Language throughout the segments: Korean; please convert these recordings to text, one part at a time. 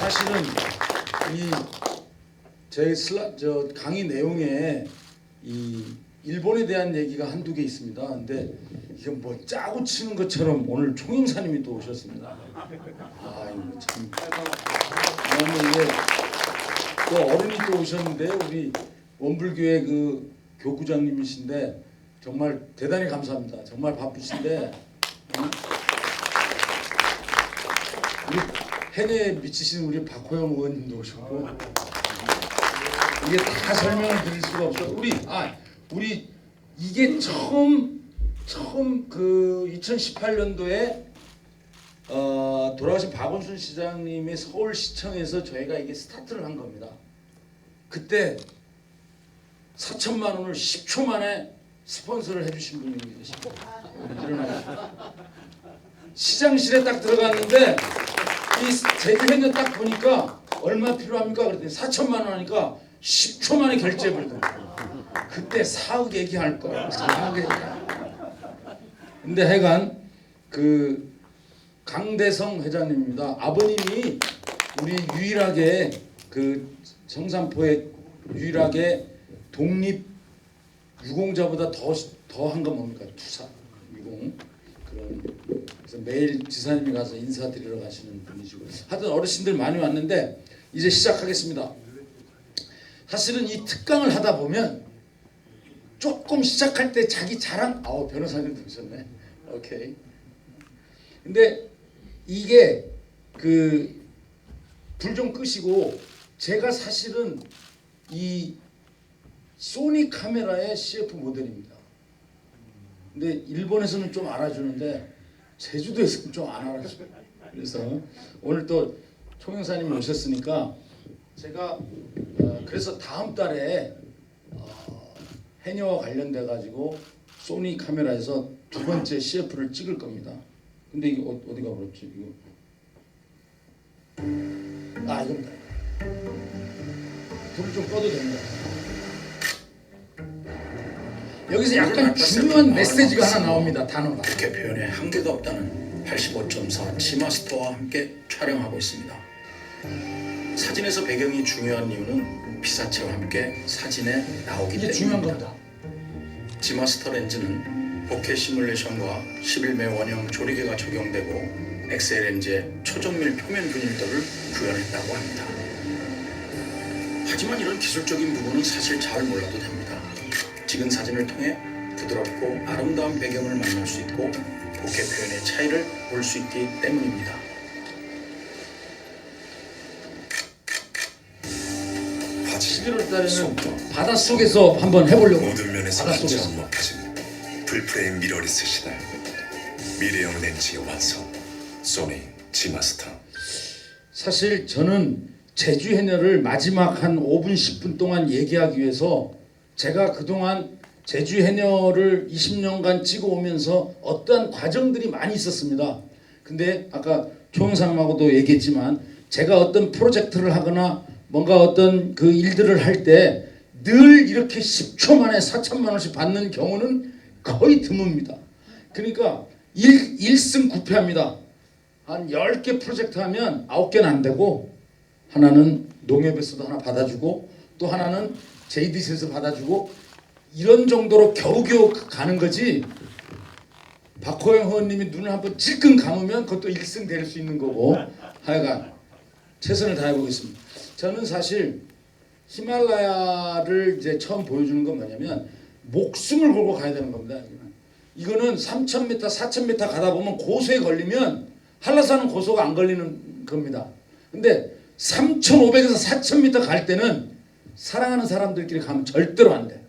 사실은 이 저 강의 내용에 이 일본에 대한 얘기가 한두 개 있습니다. 근데 이게 뭐 짜고 치는 것처럼 오늘 총영사님이 또 오셨습니다. 아 이거 참. 그다음에 이제 또 어른이 또 오셨는데 우리 원불교회 그 교구장님이신데 정말 대단히 감사합니다. 정말 바쁘신데 우리 해녀에 미치신 우리 박호영 의원님도 오셨고 이게 다 설명을 드릴 수가 없어. 우리 이게 처음 그 2018년도에 돌아가신 박원순 시장님의 서울시청에서 저희가 이게 스타트를 한 겁니다. 그때 4천만 원을 10초 만에 스폰서를 해주신 분이 계십니다. 일어나요. 시장실에 딱 들어갔는데 이 제주해녀 딱 보니까 얼마 필요합니까? 그랬더니 4천만 원 하니까 10초 만에 결제해버리더라고요. 그때 4억 얘기할 거야. 4억 얘기. 근데 하여간 그 강대성 회장님입니다. 아버님이 우리 유일하게 그 청산포에 유일하게 독립 유공자보다 더 한 건 뭡니까? 투사 유공 그런. 그래서 매일 지사님이 가서 인사드리러 가시는 분이시고 하여튼 어르신들 많이 왔는데 이제 시작하겠습니다. 사실은 이 특강을 하다 보면 조금 시작할 때 자기 자랑 변호사님도 오셨네. 오케이. 근데 이게 그 불 좀 끄시고 제가 사실은 이 소니 카메라의 CF 모델입니다. 근데 일본에서는 좀 알아주는데 제주도에서는 좀 안 알아줘요. 그래서 오늘 또 총영사님이 오셨으니까 제가 그래서 다음 달에 해녀와 관련돼 가지고 소니 카메라에서 두 번째 CF를 찍을 겁니다. 근데 이게 어디가 그렇지 이거? 이겁니다. 불을 좀 꺼도 됩니다. 여기서 약간 중요한 메시지가 하나 나옵니다. 단어가. 국회 표현에 한계가 없다는 85.4 지마스터와 함께 촬영하고 있습니다. 사진에서 배경이 중요한 이유는 피사체와 함께 사진에 나오기 이게 중요한 때문입니다. 겁니다. 지마스터 렌즈는 보케 시뮬레이션과 11매 원형 조리개가 적용되고 엑셀렌즈의 초정밀 표면 분율도를 구현했다고 합니다. 하지만 이런 기술적인 부분은 사실 잘 몰라도 됩니다. 찍은 사진을 통해 부드럽고 아름다운 배경을 만날 수 있고 보케 표현의 차이를 볼 수 있기 때문입니다. 화질 11월 달에는 바닷속에서 한번 해보려고. 모든 면에서 바닷속에서. 완전 높아진 풀프레임 미러리스 시대 미래형 렌즈의 완성 소니 지마스터. 사실 저는 제주 해녀를 마지막 한 5분 10분 동안 얘기하기 위해서 제가 그동안 제주 해녀를 20년간 찍어오면서 어떠한 과정들이 많이 있었습니다. 근데 아까 총영사님하고도 얘기했지만 제가 어떤 프로젝트를 하거나 뭔가 어떤 그 일들을 할 때 늘 이렇게 10초 만에 4천만 원씩 받는 경우는 거의 드뭅니다. 그러니까 1승 9패합니다. 한 10개 프로젝트 하면 9개는 안 되고 하나는 농협에서도 하나 받아주고 또 하나는 JDC에서 받아주고 이런 정도로 겨우겨우 가는 거지. 박호영 의원님이 눈을 한번 찔끔 감으면 그것도 1승 될 수 있는 거고 하여간 최선을 다해보겠습니다. 저는 사실 히말라야를 이제 처음 보여주는 건 뭐냐면 목숨을 걸고 가야 되는 겁니다. 이거는 3,000m, 4,000m 가다 보면 고소에 걸리면 한라산은 고소가 안 걸리는 겁니다. 근데 3,500에서 4,000m 갈 때는 사랑하는 사람들끼리 가면 절대로 안 돼.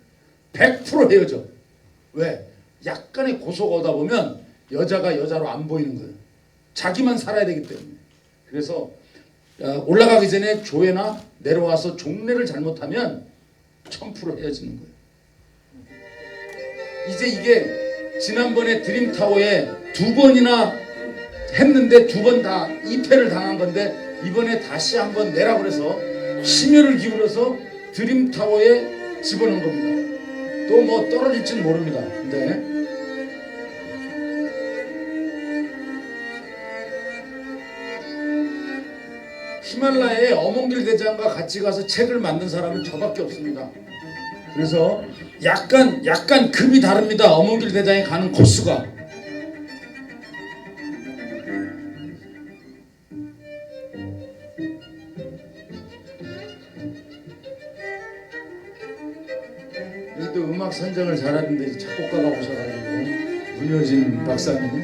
100% 헤어져. 왜? 약간의 고소가 오다 보면 여자가 여자로 안 보이는 거예요. 자기만 살아야 되기 때문에. 그래서 올라가기 전에 조회나 내려와서 종례를 잘못하면 1000% 헤어지는 거예요. 이제 이게 지난번에 드림타워에 2번이나 했는데 2번 다 2패를 당한 건데 이번에 다시 한번 내라 그래서 심혈을 기울여서 드림타워에 집어넣은 겁니다. 또 뭐 떨어질지는 모릅니다. 근데 히말라야에 어몽길 대장과 같이 가서 책을 만든 사람은 저밖에 없습니다. 그래서 약간 급이 다릅니다. 어몽길 대장에 가는 코스가. 또 음악 선정을 잘하는데 작곡가가 오셔가지고 문효진 박사님.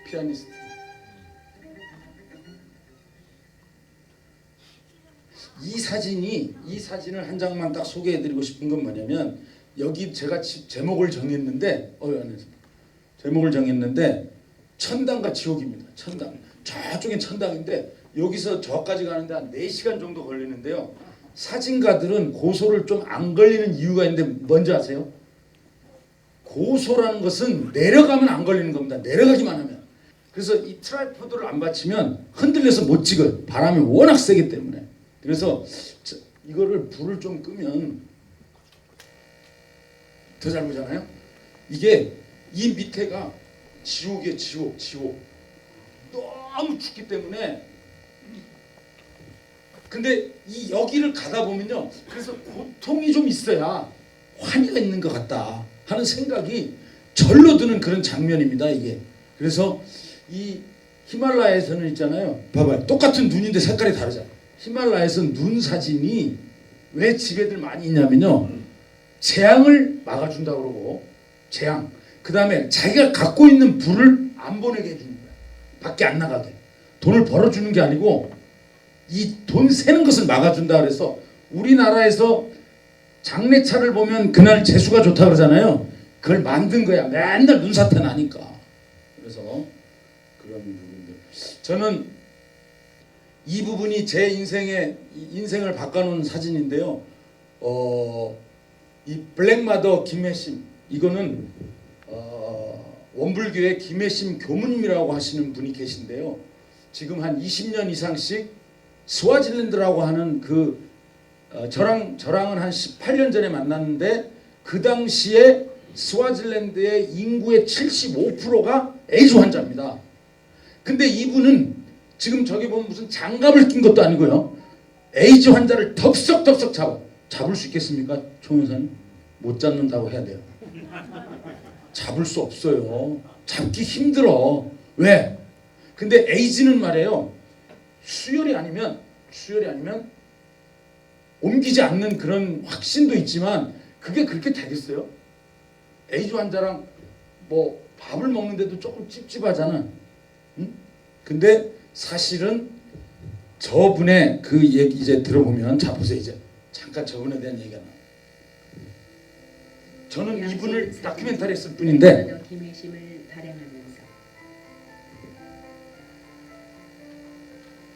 피아니스트. 이 사진을 한 장만 딱 소개해드리고 싶은 건 뭐냐면 여기 제가 제목을 정했는데 제목을 정했는데 천당과 지옥입니다. 천당. 저쪽엔 천당인데 여기서 저까지 가는데 한 4시간 정도 걸리는데요. 사진가들은 고소를 좀 안 걸리는 이유가 있는데 뭔지 아세요? 고소라는 것은 내려가면 안 걸리는 겁니다. 내려가기만 하면. 그래서 이 트라이포드를 안 받치면 흔들려서 못 찍어요. 바람이 워낙 세기 때문에. 그래서 이거를 불을 좀 끄면 더 잘 보잖아요. 이게 이 밑에가 지옥이에요. 지옥. 너무 춥기 때문에. 근데 이 여기를 가다 보면요. 그래서 고통이 좀 있어야 환희가 있는 것 같다 하는 생각이 절로 드는 그런 장면입니다. 이게. 그래서 이 히말라야에서는 있잖아요. 봐봐요. 똑같은 눈인데 색깔이 다르잖아요. 히말라야에서는 눈 사진이 왜 집에들 많이 있냐면요. 재앙을 막아준다고 그러고 재앙. 그 다음에 자기가 갖고 있는 불을 안 보내게 해주는 거야. 밖에 안 나가게. 돈을 벌어주는 게 아니고 이 돈 새는 것을 막아준다 그래서 우리나라에서 장례차를 보면 그날 재수가 좋다 그러잖아요. 그걸 만든 거야. 맨날 눈사태 나니까. 그래서 그런 부분들. 저는 이 부분이 제 인생을 바꿔놓은 사진인데요. 이 블랙마더 김혜심 이거는 원불교의 김혜심 교무님이라고 하시는 분이 계신데요. 지금 한 20년 이상씩 스와질랜드라고 하는 저랑은 한 18년 전에 만났는데 그 당시에 스와질랜드의 인구의 75%가 에이즈 환자입니다. 근데 이분은 지금 저기 보면 무슨 장갑을 낀 것도 아니고요. 에이즈 환자를 덥석덥석 잡을 수 있겠습니까? 총영사님? 못 잡는다고 해야 돼요. 잡을 수 없어요. 잡기 힘들어. 왜? 근데 에이즈는 말이에요. 수혈이 아니면 옮기지 않는 그런 확신도 있지만 그게 그렇게 되겠어요? 에이즈 환자랑 뭐 밥을 먹는데도 조금 찝찝하잖아. 응? 근데 사실은 저분의 그 얘기 이제 들어보면 자 보세요. 이제 잠깐 저분에 대한 얘기가 나와요. 저는 이분을 다큐멘터리 했을 뿐인데 김혜심을 발행하면서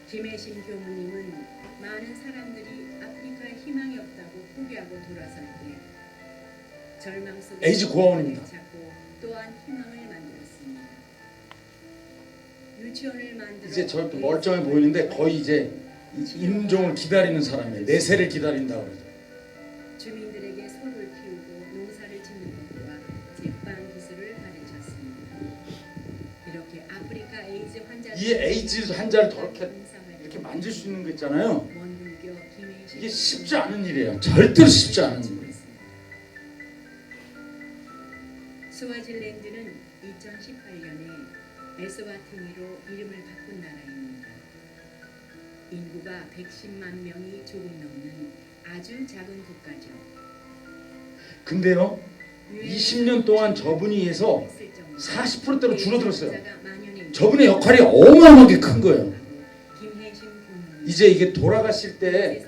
김혜심 교무님은 많은 사람들이 아프리카에 희망이 없다고 포기하고 돌아설 때 절망 속에 에이즈 고아원입니다. 찾고 또한 희망을 만들었습니다. 유치원을 만들어 이제 저 멀쩡해 보이는데 거의 이제 임종을 기다리는 사람이에요. 내세를 기다린다고 그러죠. 주민들에게 소를 키우고 농사를 짓는 것과 제빵 기술을 가르쳤습니다. 이렇게 아프리카 에이즈 환자들 이 에이즈 환자를 이렇게 만질 수 있는 거 있잖아요. 원불교 김혜심 이게 쉽지 않은 일이에요. 절대로 쉽지 않은 일. 스와질랜드는 2018년에 에스와티니로 이름을 바꾼 나라입니다. 인구가 110만 명이 조금 넘는 아주 작은 국가죠. 근데요. 20년 동안 저분이 해서 40%대로 줄어들었어요. 저분의 역할이 어마어마하게 큰 거예요. 이제 이게 돌아가실 때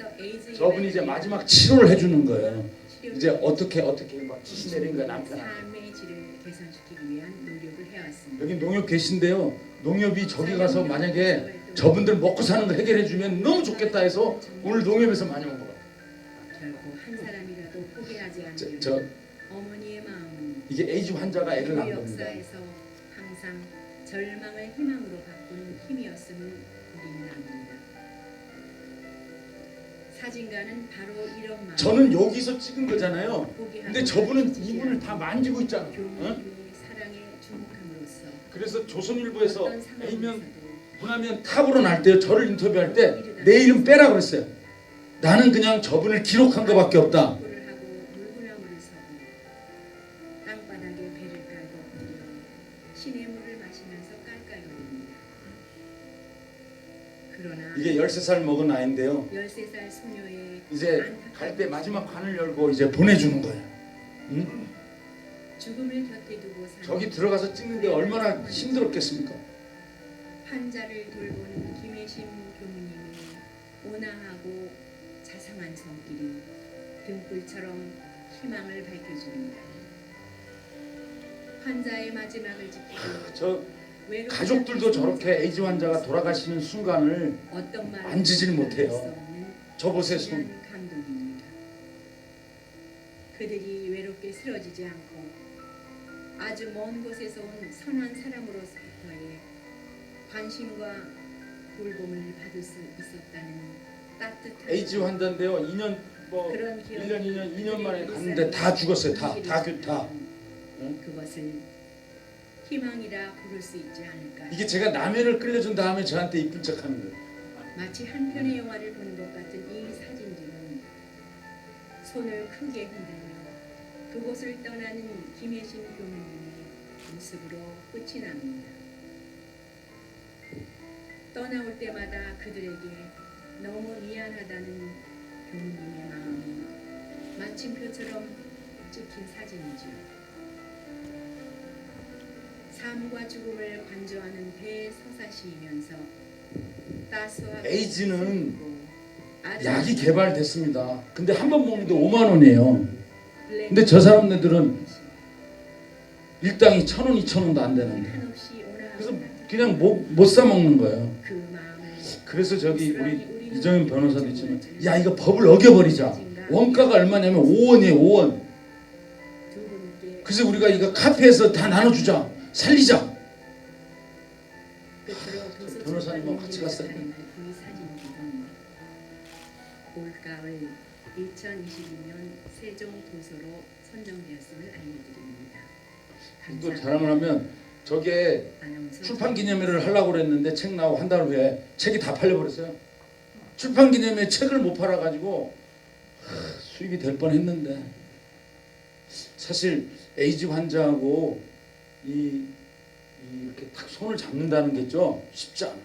저분이 이제 마지막 치료를 해주는 거예요. 이제 어떻게 막 지시 내린 거야 남편한테. 삶의 질을 개선시키기 위한 노력을 해왔습니다. 여기 농협 계신데요. 농협이 저기 가서 만약에 저분들 먹고 사는 거 해결해 주면 너무 좋겠다 해서 오늘 농협에서 많이 온 거 같아요. 결코 한 사람이라도 포기하지 않는 어머니의 마음은 이게 에이즈 환자가 애를 그 낳은 겁니다. 역사에서 항상 절망을 희망으로 바꾼 힘이었음을 우리는 압니다. 사진가는 바로 이런 마음. 저는 여기서 찍은 거잖아요. 근데 저분은 이분을 다 만지고 있잖아요. 응? 교무님의 사랑에 주목하는 그래서 조선일보에서 어떤 A면 상황에서도 문화면 탑으로 날 때요. 저를 인터뷰할 때 내 이름 빼라 그랬어요. 나는 그냥 저분을 기록한 것밖에 없다. 공부를 하고 물구나무를 서고 땅바닥에 배를 깔고 엎드려 시냇물을 마시면서 깔깔거립니다. 그러나 이게 13살 먹은 아이인데요. 13살 소녀의 이제 갈 때 마지막 관을 열고 이제 보내주는 거예요. 응? 죽음을 곁에 두고 사는 저기 들어가서 찍는데 얼마나 힘들었겠습니까? 환자를 돌보는 김혜심 교무님의 온화하고 자상한 손길이 등불처럼 희망을 밝혀줍니다. 환자의 마지막을 지키고 저 외롭지 가족들도 않게 저렇게 에이즈 환자가 돌아가시는 순간을 어떤 말을 만지질 못해요. 수 없는 저 보세요, 손. 신기한 감동입니다. 그들이 외롭게 쓰러지지 않고 아주 먼 곳에서 온 선한 사람으로서의 관심과 돌봄을 받을 수 있었다는 따뜻한 에이즈 환자인데요. 2년 뭐 그런 기억 1년 2년 만에 갔는데 다 죽었어요. 다 다. 응? 그것을 희망이라 부를 수 있지 않을까. 이게 제가 라면을 끓여준 다음에 저한테 이쁜 척하는 거예요. 마치 한 편의 영화를 보는 것 같은 이 사진들은 손을 크게 흔들며 그곳을 떠나는 김혜신 교무님의 모습으로 끝이 납니다. 떠나올 때마다 그들에게 너무 미안하다는 교무님의 마음이 마침표처럼 찍힌 사진이지요. 삶과 죽음을 관조하는 대서사시이면서 따스와 에이즈는 약이 개발됐습니다. 근데 한 번 먹는데 5만 원이에요. 근데 저 사람네들은 일당이 1,000원, 2,000원도 안 되는데 한없이 그래서 그냥 못 사 먹는 거예요. 그 마음을 그래서 저기 우리 이정현 변호사도 있지만 야 이거 법을 어겨버리자. 원가가 얼마냐면 5원이에요. 5원. 두 분께 그래서 우리가 이거 카페에서 다 나눠주자. 살리자. 끝으로 변호사님하고 같이 갔어요. 이 사진들은 올가을 2022년 세종 도서로 선정되었음을 알려드립니다. 또 자랑을 하면 저게 아나운서 출판 기념회를 하려고 그랬는데 책 나오고 한 달 후에 책이 다 팔려버렸어요. 출판 기념회 책을 못 팔아가지고 수입이 될 뻔했는데 사실 에이즈 환자하고 이렇게 딱 손을 잡는다는 게 죠 쉽지 않아요.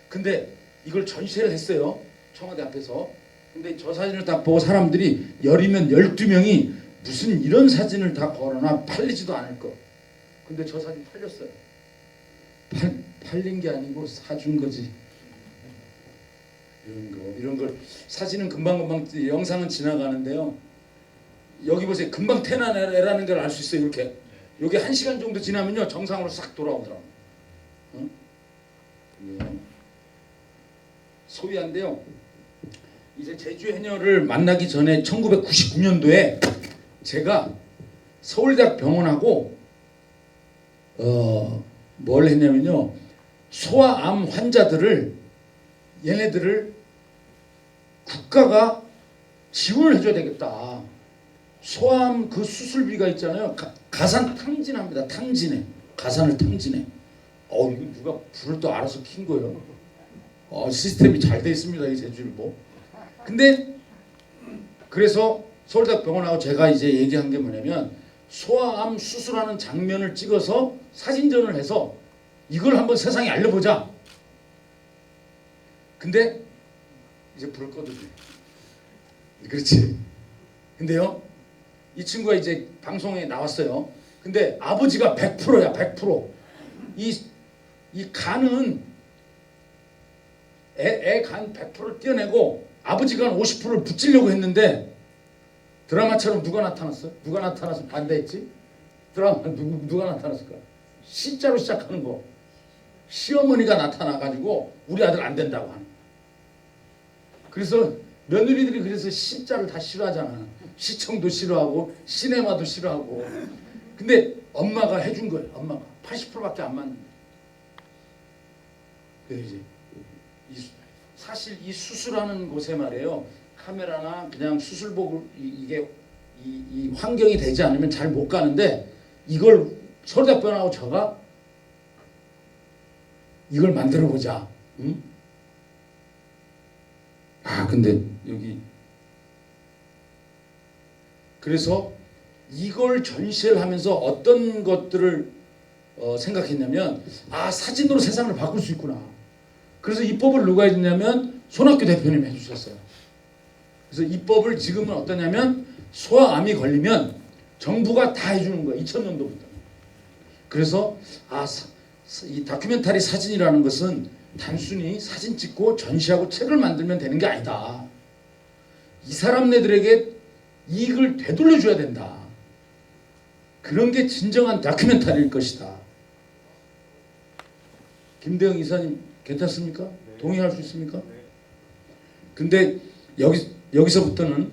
근데 이걸 전시를 했어요. 청와대 앞에서. 근데 저 사진을 딱 보고 사람들이 10이면 12명이 무슨 이런 사진을 다 걸어놔 팔리지도 않을 거. 근데 저 사진 팔렸어요. 팔린 게 아니고 사준 거지. 이런 걸 사진은 금방 영상은 지나가는데요. 여기 보세요. 금방 태어난 애라는 걸 알 수 있어요. 이렇게. 요게 1시간 정도 지나면요 정상으로 싹 돌아오더라고요. 어? 소위한데요. 이제 제주 해녀를 만나기 전에 1999년도에 제가 서울대학 병원하고 뭘 했냐면요. 소아암 환자들을 얘네들을 국가가 지원을 해줘야 되겠다. 소아암 그 수술비가 있잖아요. 가산 탕진합니다. 탕진해. 가산을 탕진해. 이거 누가 불을 또 알아서 킨 거예요. 시스템이 잘 돼 있습니다. 이 제주일보. 근데 그래서 서울대학 병원하고 제가 이제 얘기한 게 뭐냐면 소아암 수술하는 장면을 찍어서 사진전을 해서 이걸 한번 세상에 알려보자. 근데 이제 불을 꺼두지. 그렇지. 근데요. 이 친구가 이제 방송에 나왔어요. 근데 아버지가 100%야. 100%. 이 간은 애 간 100%를 떼어내고 아버지가 한 50%를 붙이려고 했는데 드라마처럼 누가 나타났어? 누가 나타나서 반대했지? 드라마 누가 나타났을까? C자로 시작하는 거. 시어머니가 나타나가지고 우리 아들 안 된다고 하는. 그래서 며느리들이 그래서 C자를 다 싫어하잖아. 시청도 싫어하고 시네마도 싫어하고. 근데 엄마가 해준 거예요. 엄마가 80%밖에 안 맞는 거예요. 그래서 이제 사실 이 수술하는 곳에 말이에요. 카메라나 그냥 수술복을 이게 이 환경이 되지 않으면 잘 못 가는데 이걸 서울대학병원하고 저가 이걸 만들어 보자. 응? 아 근데 여기 그래서 이걸 전시를 하면서 어떤 것들을 생각했냐면 아 사진으로 세상을 바꿀 수 있구나. 그래서 입법을 누가 해줬냐면 손학규 대표님이 해주셨어요. 그래서 입법을 지금은 어떠냐면 소아암이 걸리면 정부가 다 해주는 거예요. 2000년도부터. 그래서 이 다큐멘터리 사진이라는 것은 단순히 사진 찍고 전시하고 책을 만들면 되는 게 아니다. 이 사람네들에게 이익을 되돌려줘야 된다. 그런 게 진정한 다큐멘터리일 것이다. 김대영 이사님 괜찮습니까? 동의할 수 있습니까? 근데 여기서부터는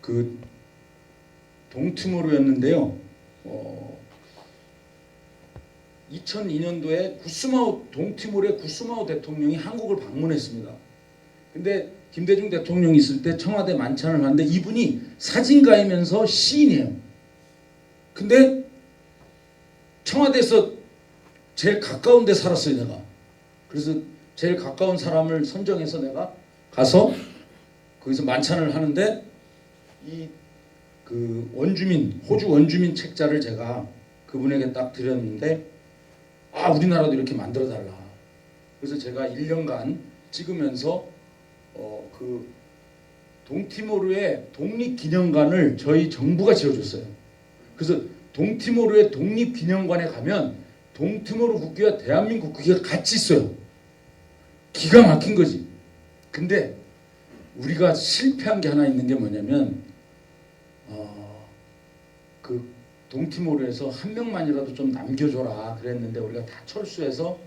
그 동티모르였는데요. 2002년도에 동티모르의 구스마오 대통령이 한국을 방문했습니다. 근데 김대중 대통령이 있을 때 청와대 만찬을 하는데 이분이 사진가이면서 시인이에요. 근데 청와대에서 제일 가까운 데 살았어요, 내가. 그래서 제일 가까운 사람을 선정해서 내가 가서 거기서 만찬을 하는데 그 호주 원주민 책자를 제가 그분에게 딱 드렸는데 우리나라도 이렇게 만들어 달라. 그래서 제가 1년간 찍으면서 그 동티모르의 독립기념관을 저희 정부가 지어줬어요. 그래서 동티모르의 독립기념관에 가면 동티모르 국기와 대한민국 국기가 같이 있어요. 기가 막힌 거지. 근데 우리가 실패한 게 하나 있는 게 뭐냐면 그 동티모르에서 한 명만이라도 좀 남겨줘라 그랬는데 우리가 다 철수해서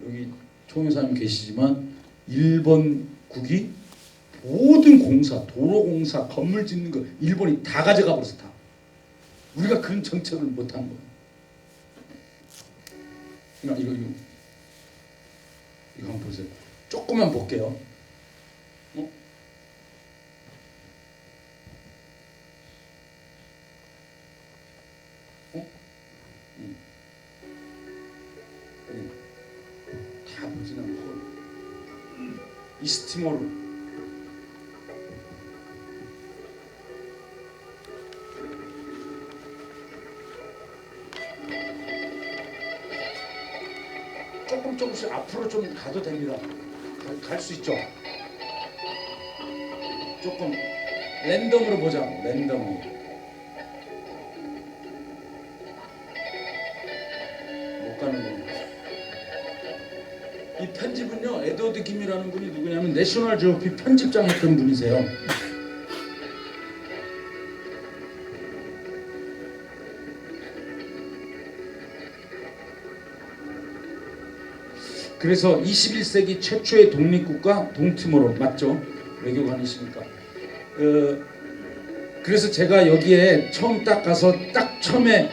여기 총회사님 계시지만 일본국이 모든 공사, 도로공사, 건물 짓는 거 일본이 다 가져가 버렸어. 다. 우리가 그런 정책을 못한 거예요. 이거 한번 보세요. 조금만 볼게요. 다 보진 않고 이스티모르 조금씩 앞으로 좀 가도 됩니다. 갈 수 있죠. 조금 랜덤으로 보자. 랜덤으로. 못 가는 겁니다. 이 편집은요, 에드워드 김이라는 분이 누구냐면 내셔널 지오피 편집장 했던 분이세요. 그래서 21세기 최초의 독립국가 동티모르 맞죠? 외교관이시니까. 그래서 제가 여기에 처음 딱 가서 딱 처음에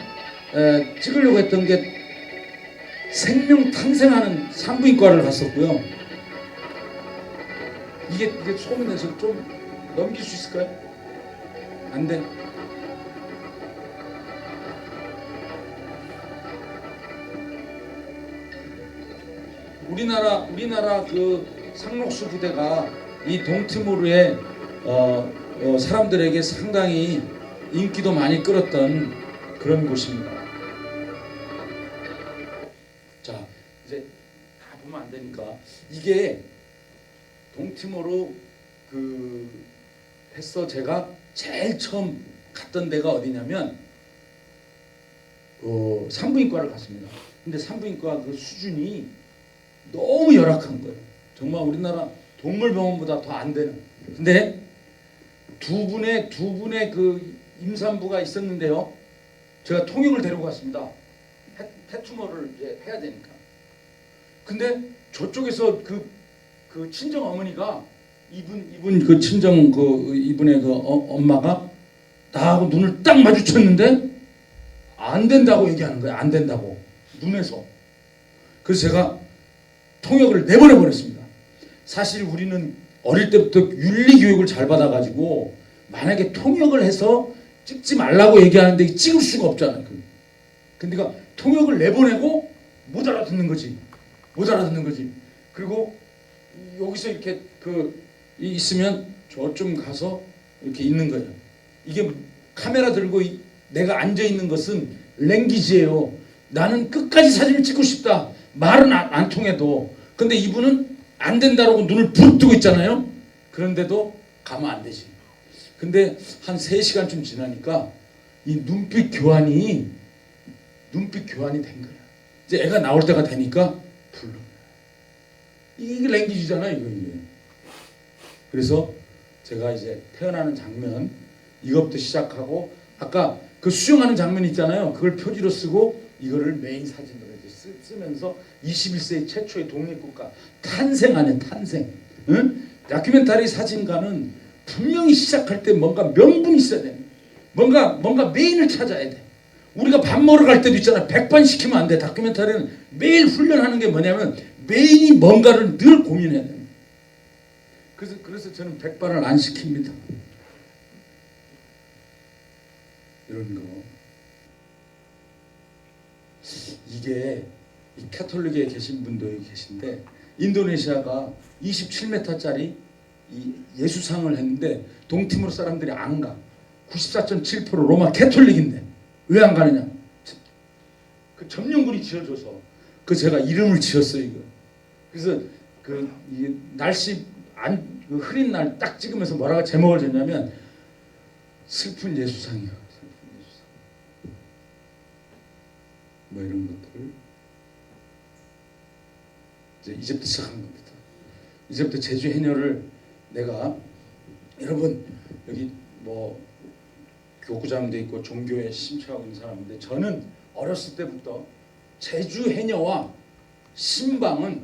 찍으려고 했던 게 생명 탄생하는 산부인과를 갔었고요. 이게 소문내서 좀 넘길 수 있을까요? 안 돼. 우리나라 그 상록수 부대가 이 동티모르의 사람들에게 상당히 인기도 많이 끌었던 그런 곳입니다. 자, 이제 다 보면 안 되니까 이게 동티모르 해서 제가 제일 처음 갔던 데가 어디냐면 산부인과를 갔습니다. 근데 산부인과 그 수준이 너무 열악한 거예요. 정말 우리나라 동물병원보다 더 안 되는. 근데 두 분의 그 임산부가 있었는데요. 제가 통역을 데리고 갔습니다. 태투머를 이제 해야 되니까. 근데 저쪽에서 그 친정 어머니가 이분 그 친정 이분의 엄마가 나하고 눈을 딱 마주쳤는데 안 된다고 얘기하는 거예요. 안 된다고 눈에서. 그래서 제가 통역을 내보내 버렸습니다. 사실 우리는 어릴 때부터 윤리 교육을 잘 받아가지고 만약에 통역을 해서 찍지 말라고 얘기하는데 찍을 수가 없잖아요. 근데 통역을 내보내고 못 알아듣는 거지. 못 알아듣는 거지. 그리고 여기서 이렇게 있으면 저쯤 가서 이렇게 있는 거예요. 이게 카메라 들고 내가 앉아 있는 것은 랭귀지예요. 나는 끝까지 사진을 찍고 싶다. 말은 안 통해도. 근데 이분은 안 된다라고 눈을 부릅뜨고 있잖아요. 그런데도 가면 안 되지. 근데 한 3시간쯤 지나니까 이 눈빛 교환이 된 거야. 이제 애가 나올 때가 되니까 불러. 이게 랭귀지잖아요, 이게. 그래서 제가 이제 태어나는 장면 이것부터 시작하고 아까 그 수영하는 장면 있잖아요. 그걸 표지로 쓰고 이거를 메인 사진으로 이제 쓰면서 21세기 최초의 독립국가 탄생하는 탄생. 응? 다큐멘터리 사진가는 분명히 시작할 때 뭔가 명분이 있어야 돼. 뭔가 메인을 찾아야 돼. 우리가 밥 먹으러 갈 때도 있잖아. 100번 시키면 안 돼. 다큐멘터리는 매일 훈련하는 게 뭐냐면 메인이 뭔가를 늘 고민해야 돼. 그래서 저는 100번을 안 시킵니다. 이런 거. 이게 이 캐톨릭에 계신 분도 계신데 인도네시아가 27m짜리 이 예수상을 했는데 동티모르 사람들이 안 가. 94.7% 로마 캐톨릭인데 왜 안 가느냐? 그 점령군이 지어줘서 제가 이름을 지었어요 이거. 그래서 이 날씨 그 흐린 날 딱 찍으면서 뭐라고 제목을 줬냐면 슬픈 예수상이요. 슬픈 예수상. 뭐 이런 것들. 이제부터 시작한 겁니다. 이제부터 제주 해녀를 내가 여러분 여기 뭐 교구장도 있고 종교에 심취하고 있는 사람인데 저는 어렸을 때부터 제주 해녀와 신방은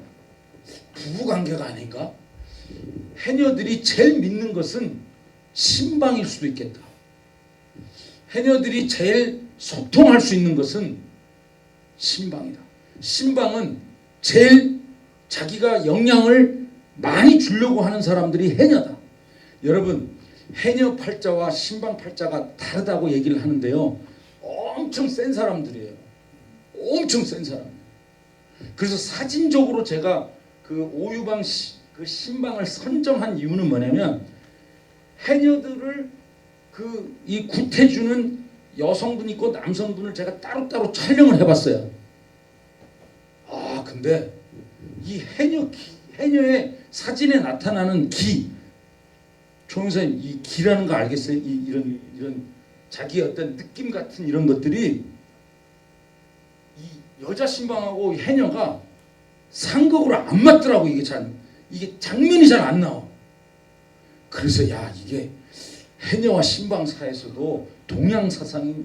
부부관계가 아닌가? 해녀들이 제일 믿는 것은 신방일 수도 있겠다. 해녀들이 제일 소통할 수 있는 것은 신방이다. 신방은 제일 자기가 영향을 많이 주려고 하는 사람들이 해녀다. 여러분 해녀 팔자와 신방 팔자가 다르다고 얘기를 하는데요. 엄청 센 사람들이에요. 엄청 센 사람. 그래서 사진적으로 제가 그 오유방 그 신방을 선정한 이유는 뭐냐면 해녀들을 이 구태주는 여성분 있고 남성분을 제가 따로따로 촬영을 해봤어요. 근데 이 해녀의 사진에 나타나는 총영사님 이 기라는 거 알겠어요? 이런 자기의 어떤 느낌 같은 이런 것들이 이 여자 신방하고 해녀가 상극으로 안 맞더라고. 이게 장면이 잘 안 나와. 그래서 이게 해녀와 신방사에서도 동양 사상이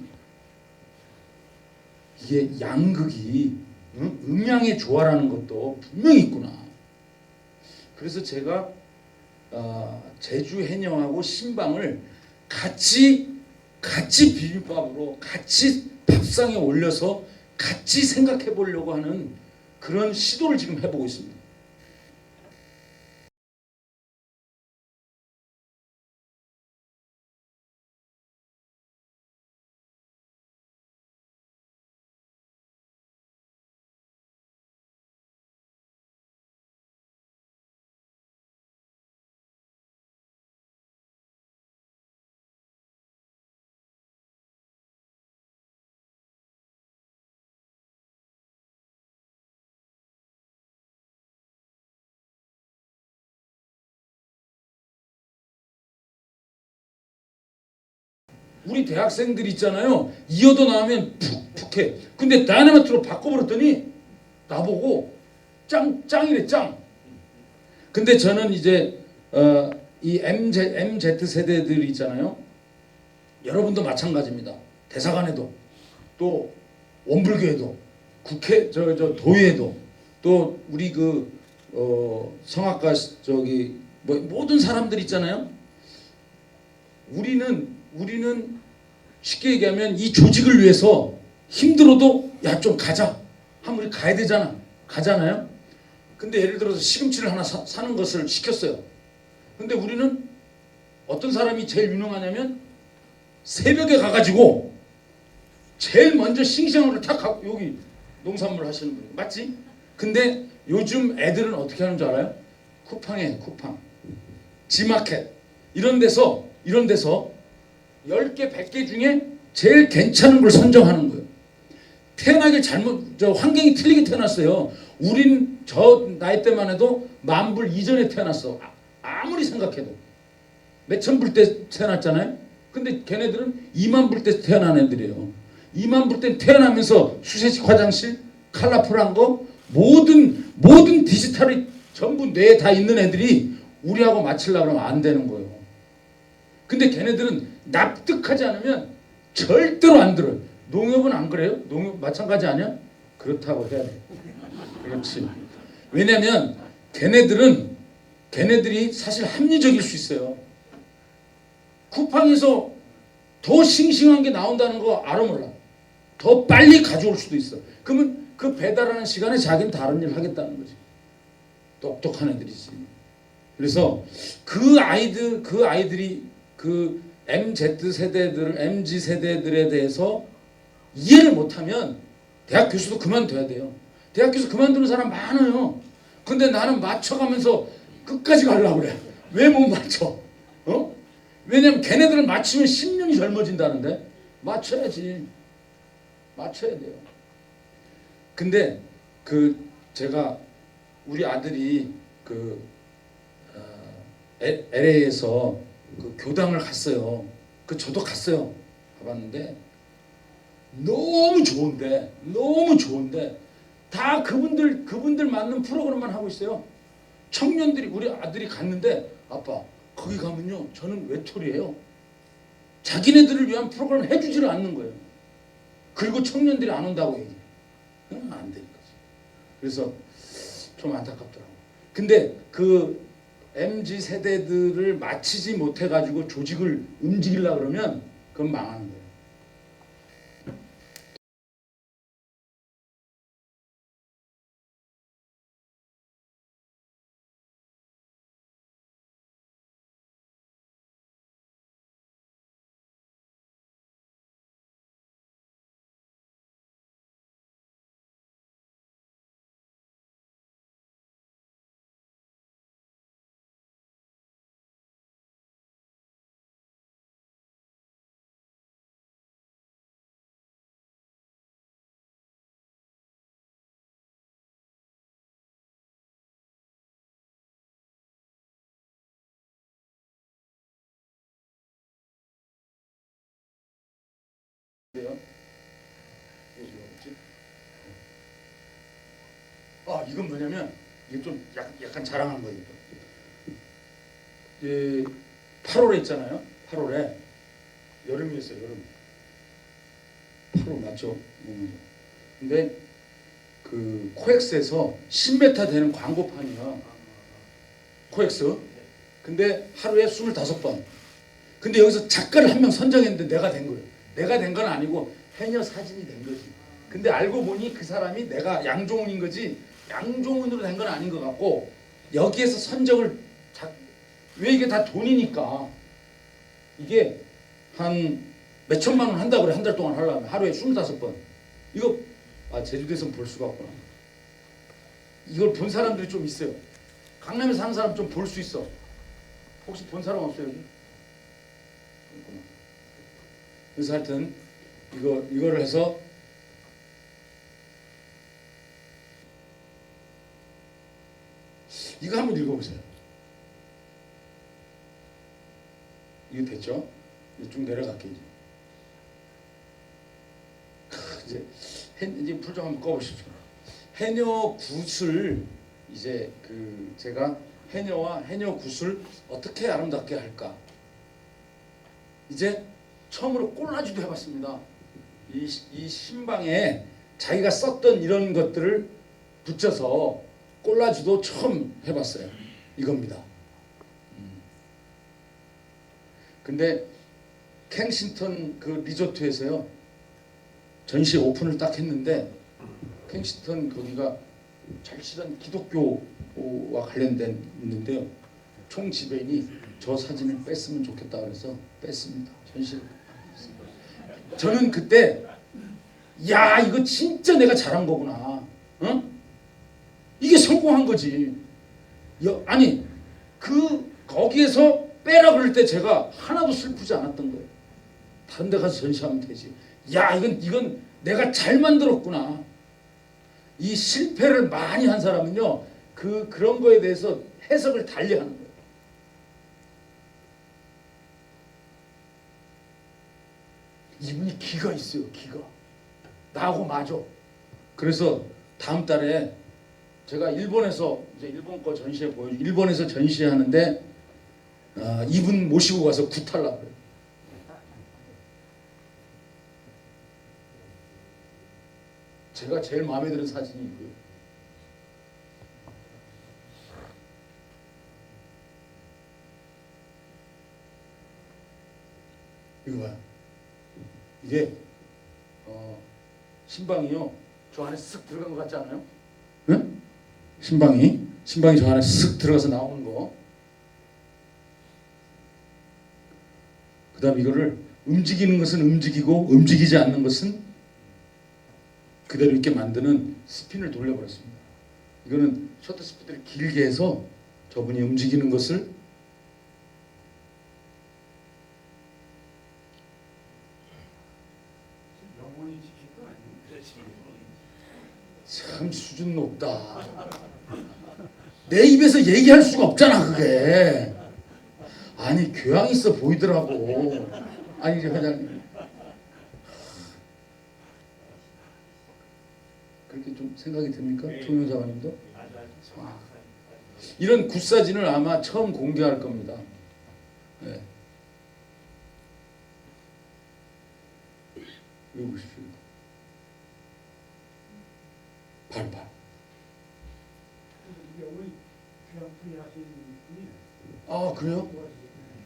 이게 양극이 음양의 조화라는 것도 분명히 있구나. 그래서 제가 제주 해녀하고 신방을 같이 비빔밥으로 같이 밥상에 올려서 같이 생각해 보려고 하는 그런 시도를 지금 해보고 있습니다. 우리 대학생들 있잖아요. 이어도 나오면 푹푹해. 근데 다이너마이트로 바꿔버렸더니 나보고 짱이래 짱. 근데 저는 이제 이 MZ 세대들 있잖아요. 여러분도 마찬가지입니다. 대사관에도 또 원불교에도 국회 도의회도 또 우리 성악가 모든 사람들 있잖아요. 우리는 쉽게 얘기하면 이 조직을 위해서 힘들어도 좀 가자 하면 우리 가야 되잖아. 가잖아요. 근데 예를 들어서 시금치를 하나 사는 것을 시켰어요. 근데 우리는 어떤 사람이 제일 유능하냐면 새벽에 가가지고 제일 먼저 싱싱한 거를 탁 갖고 여기 농산물 하시는 분이 맞지? 근데 요즘 애들은 어떻게 하는 줄 알아요? 쿠팡에 쿠팡, 지마켓 이런 데서 10개, 100개 중에 제일 괜찮은 걸 선정하는 거예요. 태어나길 환경이 틀리게 태어났어요. 우린 저 나이 때만 해도 10,000불 이전에 태어났어. 아무리 생각해도. 몇천 불 때 태어났잖아요. 근데 걔네들은 20,000불 때 태어난 애들이에요. 20,000불 때 태어나면서 수세식 화장실, 컬러풀한 거, 모든 디지털이 전부 뇌에 다 있는 애들이 우리하고 맞추려고 하면 안 되는 거예요. 근데 걔네들은 납득하지 않으면 절대로 안 들어요. 농협은 안 그래요? 농협 마찬가지 아니야? 그렇다고 해야 돼. 그렇지. 왜냐면 걔네들이 사실 합리적일 수 있어요. 쿠팡에서 더 싱싱한 게 나온다는 거 알아 몰라. 더 빨리 가져올 수도 있어. 그러면 그 배달하는 시간에 자기는 다른 일 하겠다는 거지. 똑똑한 애들이지. 그래서 그 아이들이 그 MZ 세대들에 대해서 이해를 못하면 대학 교수도 그만둬야 돼요. 대학 교수 그만두는 사람 많아요. 근데 나는 맞춰가면서 끝까지 가려고 그래. 왜 못 맞춰? 왜냐면 걔네들은 맞추면 10년이 젊어진다는데 맞춰야지. 맞춰야 돼요. 근데 제가 우리 아들이 LA에서 교당을 갔어요. 저도 갔어요. 가봤는데 너무 좋은데 다 그분들 맞는 프로그램만 하고 있어요. 청년들이 우리 아들이 갔는데 아빠 거기 가면요 저는 외톨이에요. 자기네들을 위한 프로그램을 해주지를 않는 거예요. 그리고 청년들이 안 온다고 얘기해요. 안 되니까. 그래서 좀 안타깝더라고요. 근데 MZ 세대들을 맞추지 못해가지고 조직을 움직이려고 그러면 그건 망하는 거예요. 이건 뭐냐면 이게 좀 약간 자랑한 거예요. 8월에 있잖아요. 8월에 여름이었어요. 여름. 8월 맞죠? 근데 코엑스에서 10m 되는 광고판이요. 코엑스. 근데 하루에 25번. 근데 여기서 작가를 한 명 선정했는데 내가 된 거예요. 내가 된 건 아니고 해녀 사진이 된 거지. 근데 알고 보니 그 사람이 내가 양종훈인 거지 양종훈으로 된 건 아닌 것 같고 여기에서 선정을 왜 이게 다 돈이니까 이게 한 몇천만 원 한다고 그래. 한 달 동안 하려면 하루에 25번. 이거 제주도에서는 볼 수가 없구나. 이걸 본 사람들이 좀 있어요. 강남에 사는 사람 좀 볼 수 있어. 혹시 본 사람 없어요 여기? 그래서 하여튼 이거를 해서 이거 한번 읽어보세요. 이거 됐죠? 이제 쭉 내려갈게요. 이제 불 좀 한번 꺼보십시오. 해녀 굿을 이제 제가 해녀와 해녀 굿을 어떻게 아름답게 할까? 이제 처음으로 꼴라지도 해봤습니다. 이 신방에 자기가 썼던 이런 것들을 붙여서 꼴라지도 처음 해봤어요. 이겁니다. 근데 켄싱턴 리조트에서요 전시 오픈을 딱 했는데 켄싱턴 거기가 절실한 기독교와 관련된 있는데요. 총 지배인이 저 사진을 뺐으면 좋겠다 그래서 뺐습니다. 전시를. 저는 그때 야, 이거 진짜 내가 잘한 거구나. 어? 이게 성공한 거지. 아니 거기에서 빼라 그럴 때 제가 하나도 슬프지 않았던 거예요. 다른 데 가서 전시하면 되지. 야, 이건 내가 잘 만들었구나. 이 실패를 많이 한 사람은요, 그런 거에 대해서 해석을 달리 하는 거예요. 이분이 기가 있어요. 기가. 나하고 맞아. 그래서 다음 달에 제가 일본에서 이제 일본 거 전시회 일본에서 전시하는데 이분 모시고 가서 굿하려고 그래요. 제가 제일 마음에 드는 사진이 이거예요. 이거 봐요. 이게 신방이요, 저 안에 쓱 들어간 것 같지 않아요? 응? 신방이 저 안에 쓱 들어가서 나오는 거. 그 다음 이거를 움직이는 것은 움직이고 움직이지 않는 것은 그대로 있게 만드는 스핀을 돌려버렸습니다. 이거는 셔터 스피드를 길게 해서 저분이 움직이는 것을 참 수준 높다. 내 입에서 얘기할 수가 없잖아 그게. 아니 교양 있어 보이더라고. 아니 회장님 그렇게 좀 생각이 듭니까? 총영사관님도? 이런 굿사진을 아마 처음 공개할 겁니다. 네. 이거 보십시오. 발발. 아 그래요?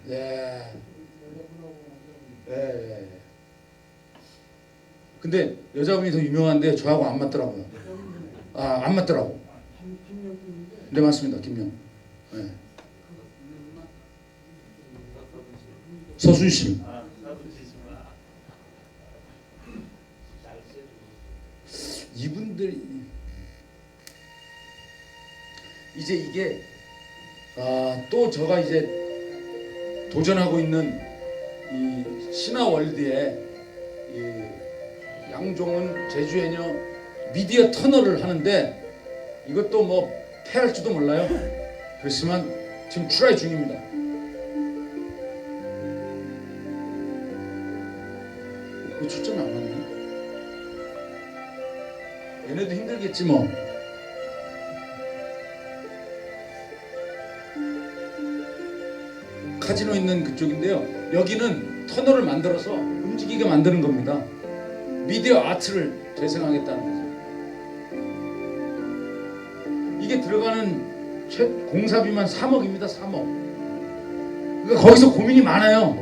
네. 네. 근데 여자분이 더 유명한데 저하고 안 맞더라고요. 안 맞더라고. 네 맞습니다. 김영. 네. 서순실. 이분들 이제 이게 또 제가 이제 도전하고 있는 이 신화월드에 이 양종은 제주해녀 미디어 터널을 하는데 이것도 뭐 패할지도 몰라요. 그렇지만 지금 트라이 중입니다. 이거 초점이 안 맞네. 얘네도 힘들겠지 뭐. 카지노 있는 그쪽인데요. 여기는 터널을 만들어서 움직이게 만드는 겁니다. 미디어 아트를 재생하겠다는 거죠. 이게 들어가는 공사비만 3억입니다. 3억. 그러니까 거기서 고민이 많아요.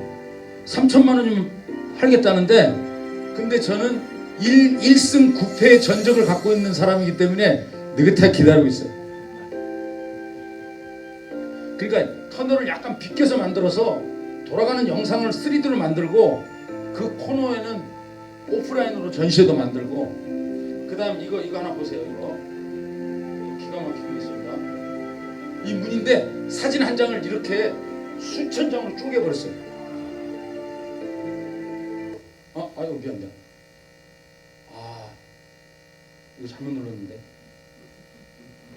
3천만 원이면 팔겠다는데, 근데 저는 1승 9패의 전적을 갖고 있는 사람이기 때문에 느긋하게 기다리고 있어요. 그러니까 터널을 약간 비껴서 만들어서 돌아가는 영상을 3D로 만들고 그 코너에는 오프라인으로 전시회도 만들고, 그 다음 이거 하나 보세요. 이거 기가 막히고 있습니다. 이 문인데 사진 한 장을 이렇게 수천 장으로 쪼개버렸어요. 아유 미안합니다. 이거 잘못 눌렀는데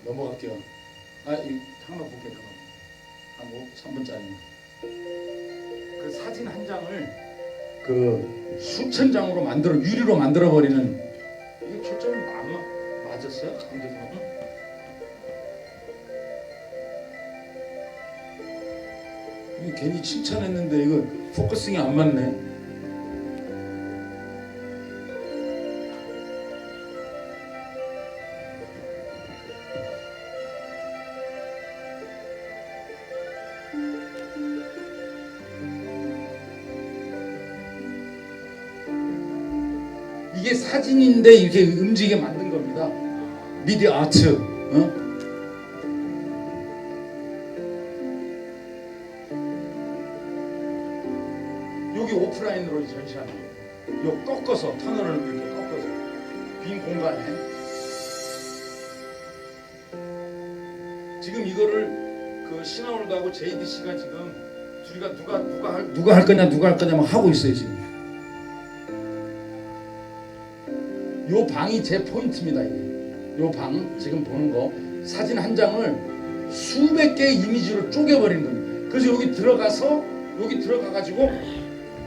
넘어갈게요. 이 잠깐만 볼게요. 한 3분짜리 그 사진 한 장을 그 수천 장으로 만들어 유리로 만들어 버리는, 이게 초점이 맞았어요? 가운데서? 이게 괜히 칭찬했는데 이거 포커싱이 안 맞네. 이게 사진인데 이렇게 움직이게 만든 겁니다. 미디어 아트. 여기 오프라인으로 전시하는 거예요. 요 꺾어서 터널을 이렇게 꺾어서. 빈 공간에 지금 이거를 그 신하울드하고 JDC가 지금 둘이가 누가 할 거냐 막 하고 있어요 지금. 요 방이 제 포인트입니다. 이게 요 방 지금 보는 거 사진 한 장을 수백 개의 이미지로 쪼개버린 겁니다. 그래서 여기 들어가가지고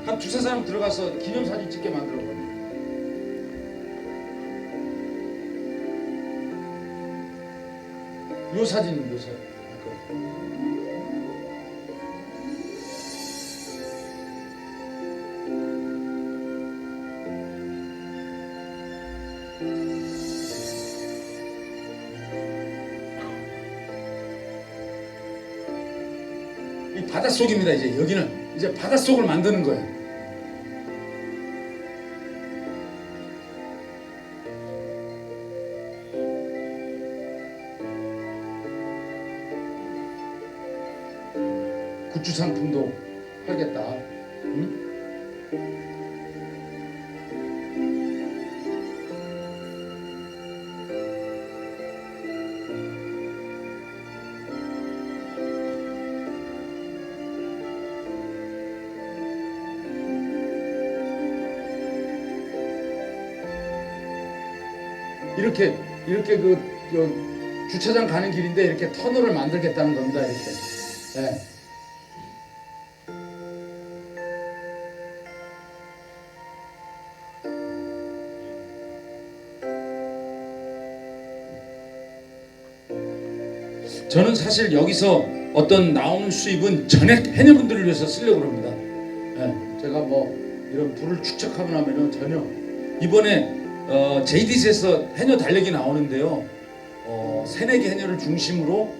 한 두세 사람 들어가서 기념사진 찍게 만들어버려요. 요 사진. 이 바닷속입니다. 이제 여기는 이제 바닷속을 만드는 거예요. 굿즈 상품도 하겠다. 응? 이렇게 그 주차장 가는 길인데 이렇게 터널을 만들겠다는 겁니다. 이렇게. 네. 저는 사실 여기서 어떤 나오는 수입은 전액 해녀분들을 위해서 쓰려고 합니다. 네. 제가 뭐 이런 부를 축적하고 나면은 전혀 이번에 JDC에서 해녀 달력이 나오는데요. 새내기 해녀를 중심으로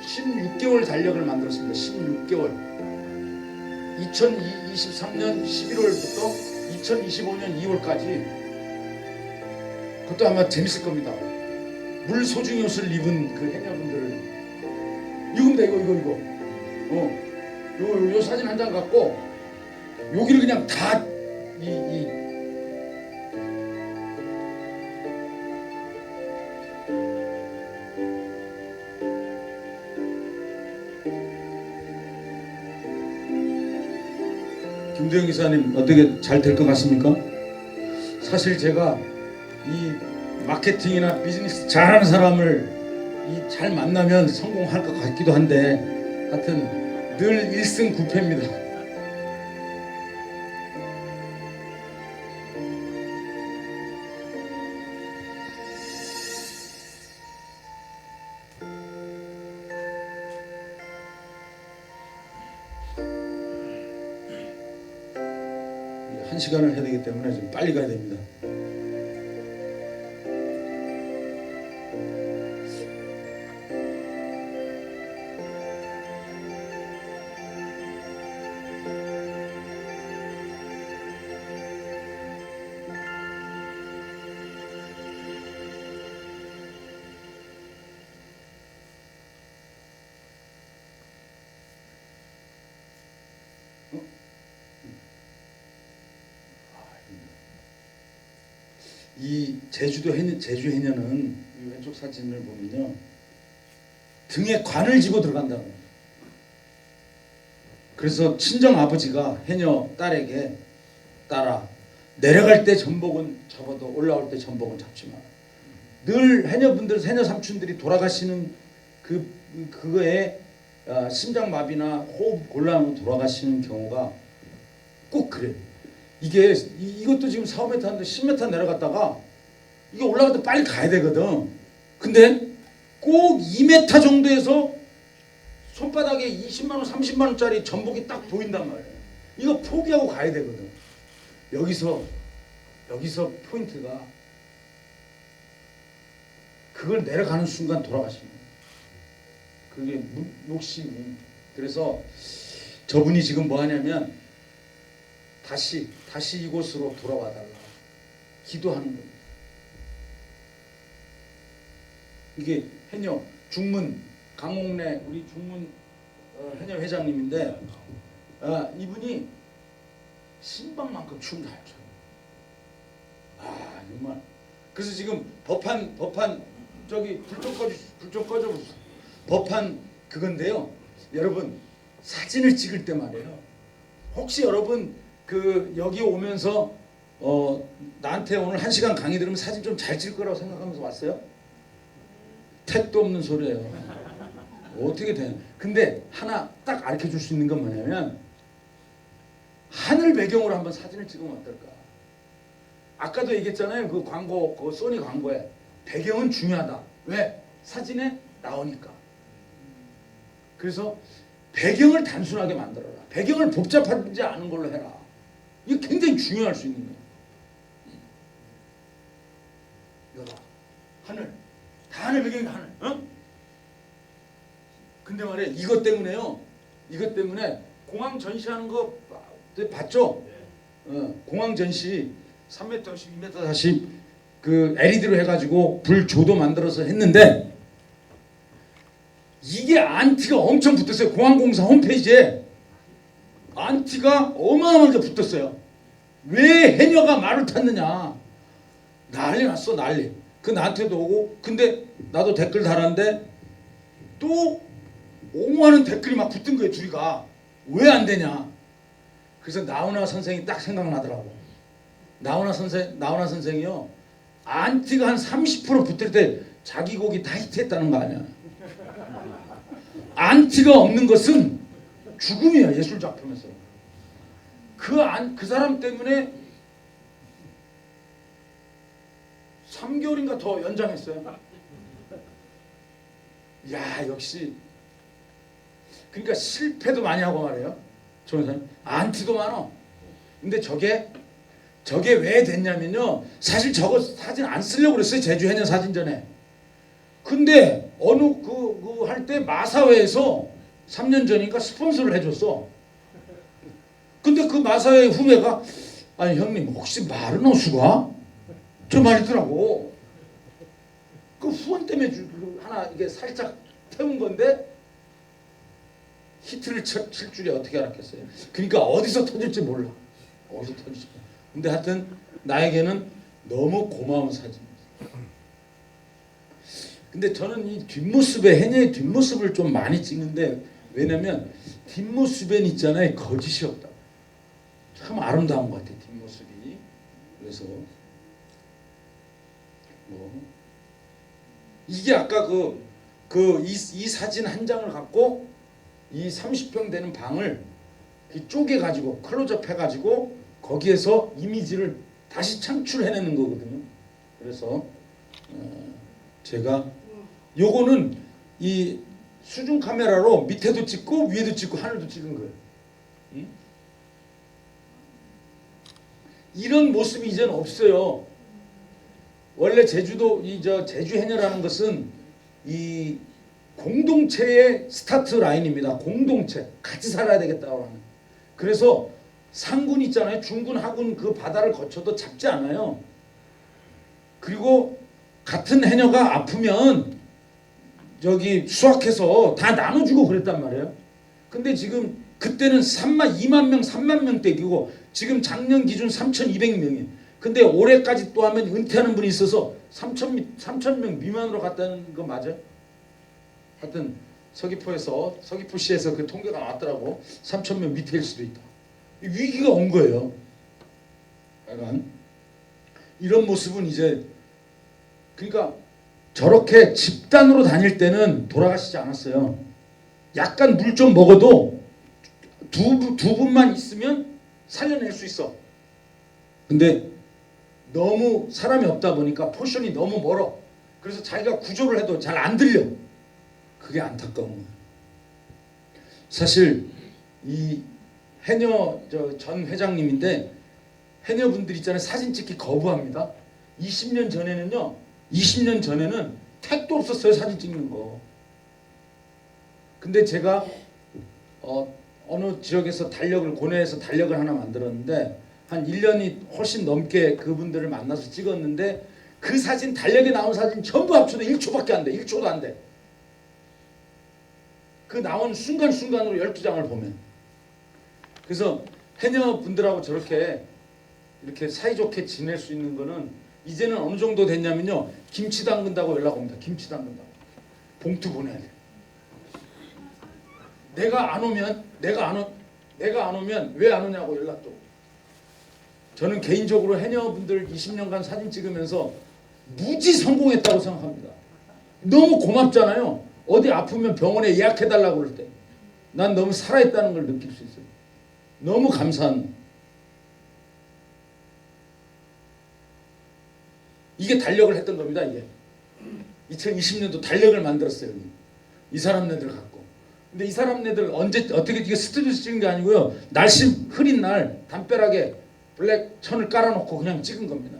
16개월 달력을 만들었습니다. 16개월. 2023년 11월부터 2025년 2월까지. 그것도 아마 재밌을 겁니다. 물 소중이 옷을 입은 그 해녀분들을 이겁니다. 요 사진 한 장 갖고 여기를 그냥 다 김도영 기사님 어떻게 잘 될 것 같습니까? 사실 제가 이 마케팅이나 비즈니스 잘하는 사람을 잘 만나면 성공할 것 같기도 한데 하여튼 늘 1승 9패입니다. 한 시간을 해야 되기 때문에 좀 빨리 가야 됩니다. 이 제주 해녀는 이 왼쪽 사진을 보면요 등에 관을 지고 들어간다고. 그래서 친정 아버지가 해녀 딸에게 딸아 내려갈 때 전복은 접어도 올라올 때 전복은 잡지 마. 늘 해녀 삼촌들이 돌아가시는 그거에 심장마비나 호흡 곤란으로 돌아가시는 경우가 꼭 그래. 이것도 지금 4m 하는데 10m 내려갔다가 이게 올라갈 때 빨리 가야 되거든. 근데 꼭 2m 정도에서 손바닥에 20만 원, 30만 원짜리 전복이 딱 보인단 말이에요. 이거 포기하고 가야 되거든. 여기서 포인트가 그걸 내려가는 순간 돌아가시는 거예요. 그게 욕심이. 그래서 저분이 지금 뭐 하냐면 다시 이곳으로 돌아와 달라 기도하는 겁니다. 이게 해녀 중문 강옥래 우리 중문 해녀 회장님인데 이분이 신방만큼 춤 잘 춰요. 아 정말. 그래서 지금 법한 저기 불 좀 꺼줘 보세요. 법한 그건데요. 여러분 사진을 찍을 때 말이에요. 혹시 여러분 그 여기 오면서 나한테 오늘 1시간 강의 들으면 사진 좀 잘 찍을 거라고 생각하면서 왔어요? 택도 없는 소리예요. 어떻게 돼? 근데 하나 딱 가르쳐 줄 수 있는 건 뭐냐면 하늘 배경으로 한번 사진을 찍으면 어떨까? 아까도 얘기했잖아요. 그 광고, 그 소니 광고에 배경은 중요하다. 왜? 사진에 나오니까. 그래서 배경을 단순하게 만들어라. 배경을 복잡하지 않은 걸로 해라. 이게 굉장히 중요할 수 있는 거예요. 여봐, 하늘, 다 하늘 배경이 하늘. 어? 근데 말이야 이것 때문에요. 이것 때문에 공항 전시하는 거 봤죠? 공항 전시 3m 12m 40 그 LED로 해가지고 불 조도 만들어서 했는데 이게 안티가 엄청 붙었어요. 공항공사 홈페이지에 안티가 어마어마하게 붙었어요. 왜 해녀가 말을 탔느냐 난리 났어 난리. 그 나한테도 오고 근데 나도 댓글 달았는데 또 옹호하는 댓글이 막 붙은 거예요. 둘이가 왜 안 되냐. 그래서 나훈아 선생이 딱 생각나더라고. 나훈아 선생이요 안티가 한 30% 붙을 때 자기 곡이 다 히트했다는 거 아니야. 안티가 없는 것은 죽음이야. 예술 작품에서 그 사람 때문에 3개월인가 더 연장했어요. 야 역시 그러니까 실패도 많이 하고 말이에요. 조선사님 안티도 많어. 근데 저게 왜 됐냐면요. 사실 저거 사진 안 쓰려고 그랬어요. 제주 해녀 사진전에. 근데 어느 그 할 때 마사회에서 3년 전이니까 스폰서를 해줬어. 근데 그 마사회 후배가 아니 형님 혹시 마른 어수가? 저 말이더라고. 그 후원 때문에 하나 이게 살짝 태운 건데 히트를 칠 줄이 어떻게 알았겠어요. 그러니까 어디서 터질지 몰라. 어디서 터질지 몰라. 근데 하여튼 나에게는 너무 고마운 사진이었어요. 근데 저는 이 뒷모습에 해녀의 뒷모습을 좀 많이 찍는데 왜냐면 뒷모습엔 있잖아요. 거짓이 없다. 참 아름다운 것 같아요. 뒷모습이. 그래서 뭐 이게 아까 이 사진 한 장을 갖고 이 30평 되는 방을 쪼개 가지고 클로즈업 해 가지고 거기에서 이미지를 다시 창출해내는 거거든요. 그래서 제가 요거는 이 수중 카메라로 밑에도 찍고 위에도 찍고 하늘도 찍은 거예요. 응? 이런 모습이 이제는 없어요. 원래 제주도 제주 해녀라는 것은 이 공동체의 스타트 라인입니다. 공동체 같이 살아야 되겠다고 하는. 그래서 상군 있잖아요. 중군 하군 그 바다를 거쳐도 잡지 않아요. 그리고 같은 해녀가 아프면 저기 수확해서 다 나눠주고 그랬단 말이에요. 근데 지금 그때는 2만 명 3만 명대이고 지금 작년 기준 3,200명이에요. 근데 올해까지 또 하면 은퇴하는 분이 있어서 3,000명 미만으로 갔다는 거 맞아요? 하여튼 서귀포시에서 그 통계가 나왔더라고. 3,000명 밑에일 수도 있다. 위기가 온 거예요. 약간 이런 모습은 이제 그러니까 저렇게 집단으로 다닐 때는 돌아가시지 않았어요. 약간 물 좀 먹어도 두 분만 있으면 살려낼 수 있어. 근데 너무 사람이 없다 보니까 포션이 너무 멀어. 그래서 자기가 구조를 해도 잘 안 들려. 그게 안타까운 거예요. 사실 이 해녀 전 회장님인데 해녀분들 있잖아요. 사진 찍기 거부합니다. 20년 전에는 택도 없었어요. 사진 찍는 거. 근데 제가 어느 지역에서 고내에서 달력을 하나 만들었는데 한 1년이 훨씬 넘게 그분들을 만나서 찍었는데 그 사진 달력에 나온 사진 전부 합쳐도 1초밖에 안 돼. 1초도 안 돼. 그 나온 순간순간으로 12장을 보면. 그래서 해녀분들하고 저렇게 이렇게 사이좋게 지낼 수 있는 거는 이제는 어느 정도 됐냐면요. 김치 담근다고 연락 옵니다. 김치 담근다고. 봉투 보내야 돼. 내가 안 오면 왜 안 오냐고 연락도 오고. 저는 개인적으로 해녀분들 20년간 사진 찍으면서 무지 성공했다고 생각합니다. 너무 고맙잖아요. 어디 아프면 병원에 예약해달라고 그럴 때. 난 너무 살아있다는 걸 느낄 수 있어요. 너무 감사한. 이게 달력을 했던 겁니다. 이게 2020년도 달력을 만들었어요. 이 사람네들 갖고. 근데 이 사람네들 언제 어떻게 이게 스튜디오에서 찍은 게 아니고요. 날씨 흐린 날 담벼락에 블랙 천을 깔아놓고 그냥 찍은 겁니다.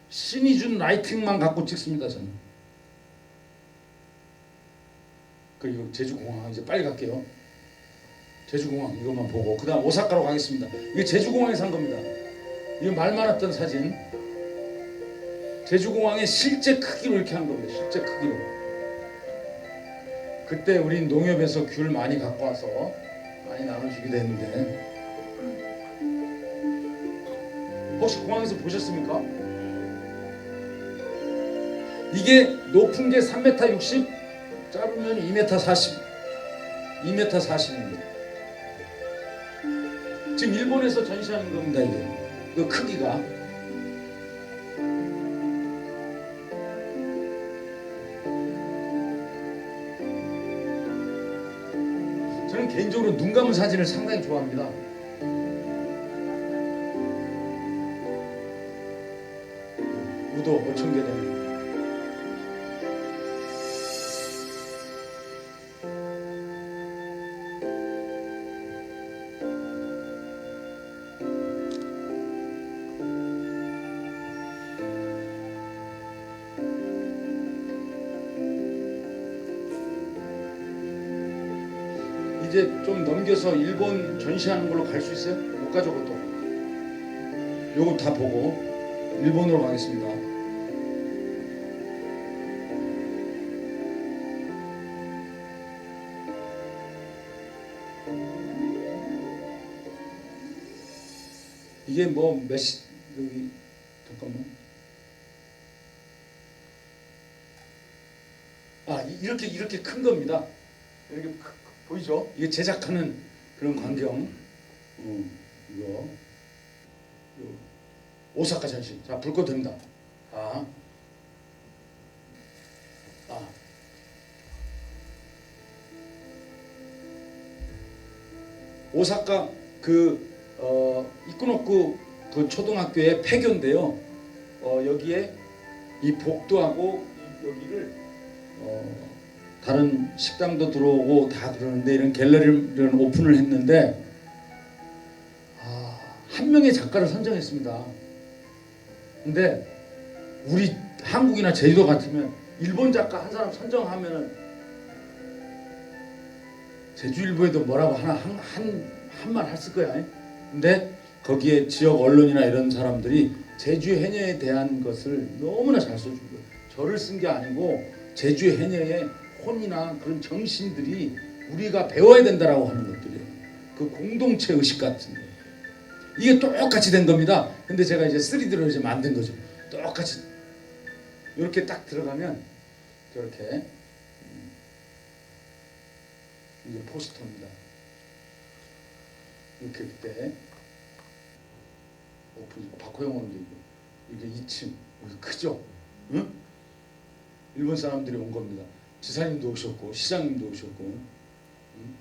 신이 준 라이팅만 갖고 찍습니다. 저는. 그리고 제주공항 이제 빨리 갈게요. 제주공항 이것만 보고 그 다음 오사카로 가겠습니다. 이게 제주공항에서 한 겁니다. 이거 말 많았던 사진. 제주공항의 실제 크기로 이렇게 한 겁니다. 실제 크기로. 그때 우린 농협에서 귤 많이 갖고 와서 많이 나눠주기도 했는데 혹시 공항에서 보셨습니까? 이게 높은 게 3m 60, 짧으면 2m 40, 2m 40입니다. 지금 일본에서 전시하는 겁니다. 이게 그 크기가. 저는 개인적으로 눈 감은 사진을 상당히 좋아합니다. 우도 어촌계단. 이제 좀 넘겨서 일본 전시하는 걸로 갈 수 있어요? 못 가죠, 그것도. 요거 다 보고 일본으로 가겠습니다. 이게 뭐 몇시 여기 잠깐만. 아 이렇게 큰 겁니다. 이렇게 보이죠? 이게 제작하는 그런 광경. 이거 오사카 전시. 자, 불 꺼도 됩니다. 오사카 이쿠노쿠 그 초등학교의 폐교인데요. 여기에 이 복도하고 여기를 다른 식당도 들어오고 다 그러는데 이런 갤러리를 오픈을 했는데 한 명의 작가를 선정했습니다. 근데 우리 한국이나 제주도 같으면 일본 작가 한 사람 선정하면은 제주일보에도 뭐라고 한 말 했을 거야. 근데 거기에 지역 언론이나 이런 사람들이 제주 해녀에 대한 것을 너무나 잘 써준 거예요. 저를 쓴 게 아니고 제주 해녀의 혼이나 그런 정신들이 우리가 배워야 된다라고 하는 것들이에요. 그 공동체 의식 같은 거. 이게 똑같이 된 겁니다. 근데 제가 이제 3D로 이제 만든 거죠. 똑같이 이렇게 딱 들어가면 저렇게 이게 포스터입니다. 이렇게 그때 오픈 박호영 오는데 이게 2층 여기 크죠? 응? 일본 사람들이 온 겁니다. 지사님도 오셨고 시장님도 오셨고. 응?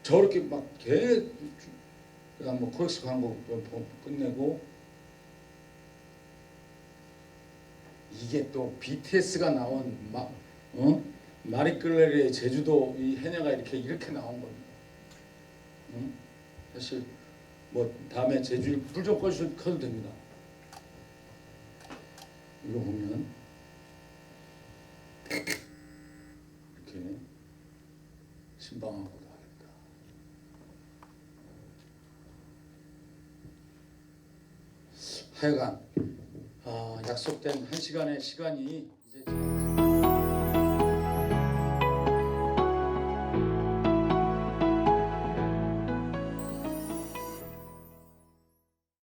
저렇게 막 그다음 뭐 코엑스 광고 끝내고 이게 또 BTS가 나온 마리끌레리의 제주도 이 해녀가 이렇게 나온 겁니다. 응? 사실 뭐 다음에 제주 불 좀 꺼도 됩니다. 이거 보면 이렇게 신방하고도 하겠다. 하여간 약속된 1시간의 시간이